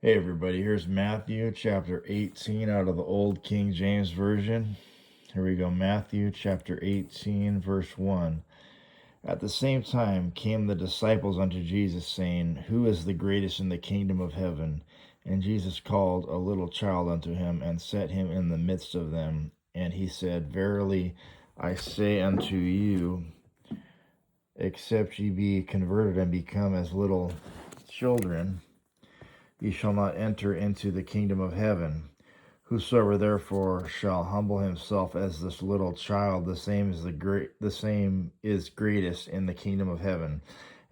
Hey everybody, here's Matthew chapter 18 out of the Old King James Version. Here we go, Matthew chapter 18, verse 1. At the same time came the disciples unto Jesus, saying, Who is the greatest in the kingdom of heaven? And Jesus called a little child unto him, and set him in the midst of them. And he said, Verily I say unto you, except ye be converted and become as little children, ye shall not enter into the kingdom of heaven. Whosoever therefore shall humble himself as this little child, the same is greatest in the kingdom of heaven.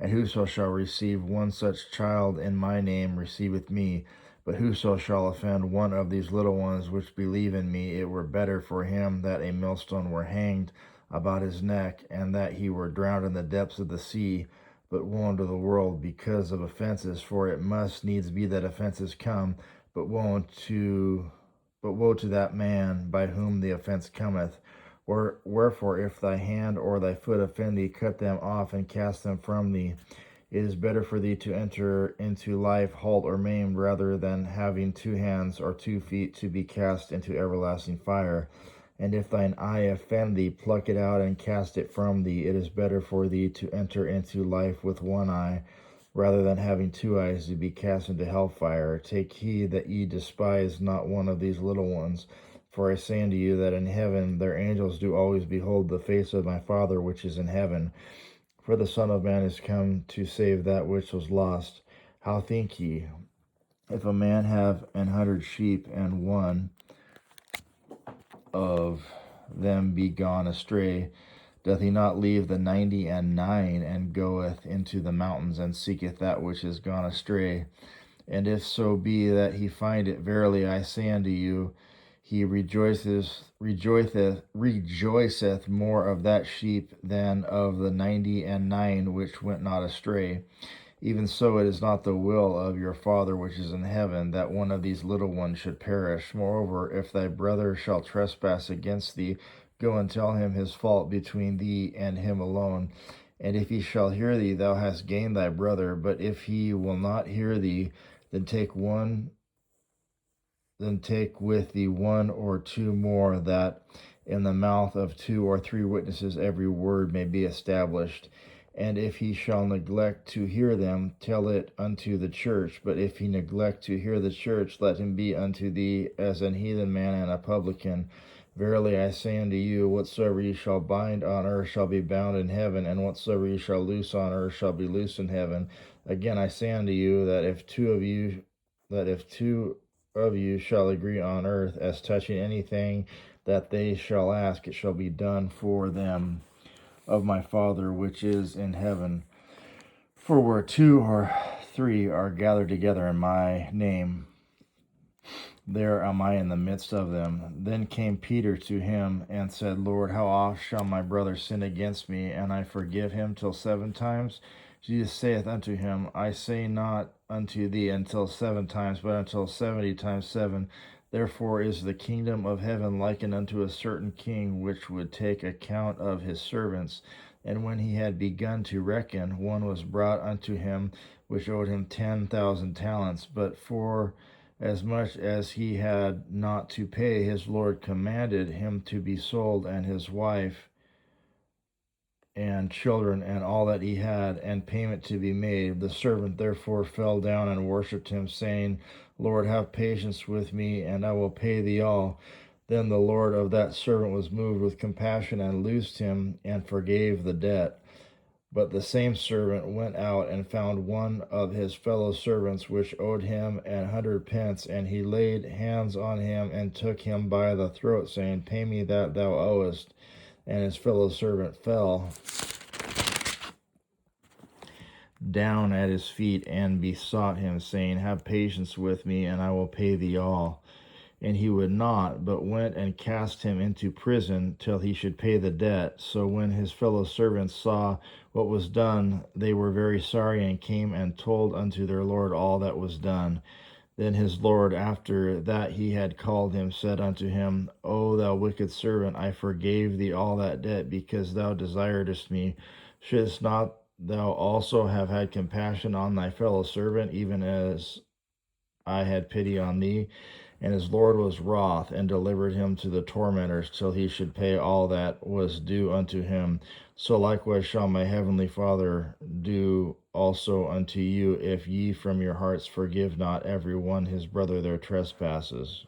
And whoso shall receive one such child in my name receiveth me. But whoso shall offend one of these little ones which believe in me, it were better for him that a millstone were hanged about his neck, and that he were drowned in the depths of the sea. But woe unto the world because of offenses, for it must needs be that offenses come, but woe to that man by whom the offense cometh. Wherefore, if thy hand or thy foot offend thee, cut them off and cast them from thee. It is better for thee to enter into life halt or maimed, rather than having 2 hands or 2 feet to be cast into everlasting fire. And if thine eye offend thee, pluck it out and cast it from thee. It is better for thee to enter into life with one eye, rather than having 2 eyes to be cast into hellfire. Take heed that ye despise not one of these little ones. For I say unto you that in heaven their angels do always behold the face of my Father which is in heaven. For the Son of Man is come to save that which was lost. How think ye, if a man have 100 sheep, and one of them be gone astray, doth he not leave the 99 and goeth into the mountains, and seeketh that which is gone astray? And if so be that he find it, verily I say unto you, he rejoiceth more of that sheep than of the 99 which went not astray. Even so, it is not the will of your Father which is in heaven that one of these little ones should perish. Moreover, if thy brother shall trespass against thee, go and tell him his fault between thee and him alone. And if he shall hear thee, thou hast gained thy brother. But if he will not hear thee, then take with thee 1 or 2 more, that in the mouth of 2 or 3 witnesses every word may be established. And if he shall neglect to hear them, tell it unto the church. But if he neglect to hear the church, let him be unto thee as an heathen man and a publican. Verily I say unto you, whatsoever ye shall bind on earth shall be bound in heaven, and whatsoever ye shall loose on earth shall be loosed in heaven. Again I say unto you, that if two of you shall agree on earth as touching anything that they shall ask, it shall be done for them of my Father which is in heaven. For where 2 or 3 are gathered together in my name, there am I in the midst of them. Then came Peter to him and said, Lord, how oft shall my brother sin against me, and I forgive him? Till 7 times? Jesus saith unto him, I say not unto thee until 7 times, but until 70 times 7. Therefore is the kingdom of heaven likened unto a certain king, which would take account of his servants. And when he had begun to reckon, one was brought unto him, which owed him 10,000 talents. But for as much as he had not to pay, his Lord commanded him to be sold, and his wife and children, and all that he had, and payment to be made. The servant therefore fell down and worshipped him, saying, Lord, have patience with me, and I will pay thee all. Then the Lord of that servant was moved with compassion, and loosed him, and forgave the debt. But the same servant went out and found one of his fellow servants which owed him 100 pence, and he laid hands on him and took him by the throat, saying, Pay me that thou owest. And his fellow servant fell down at his feet and besought him, saying, Have patience with me, and I will pay thee all. And he would not, but went and cast him into prison till he should pay the debt. So when his fellow servants saw what was done, they were very sorry, and came and told unto their Lord all that was done. Then his Lord, after that he had called him, said unto him, O thou wicked servant, I forgave thee all that debt, because thou desiredst me. Shouldst not thou also have had compassion on thy fellow servant, even as I had pity on thee. And his Lord was wroth, and delivered him to the tormentors, till he should pay all that was due unto him. So likewise shall my heavenly Father do also unto you, if ye from your hearts forgive not every one his brother their trespasses.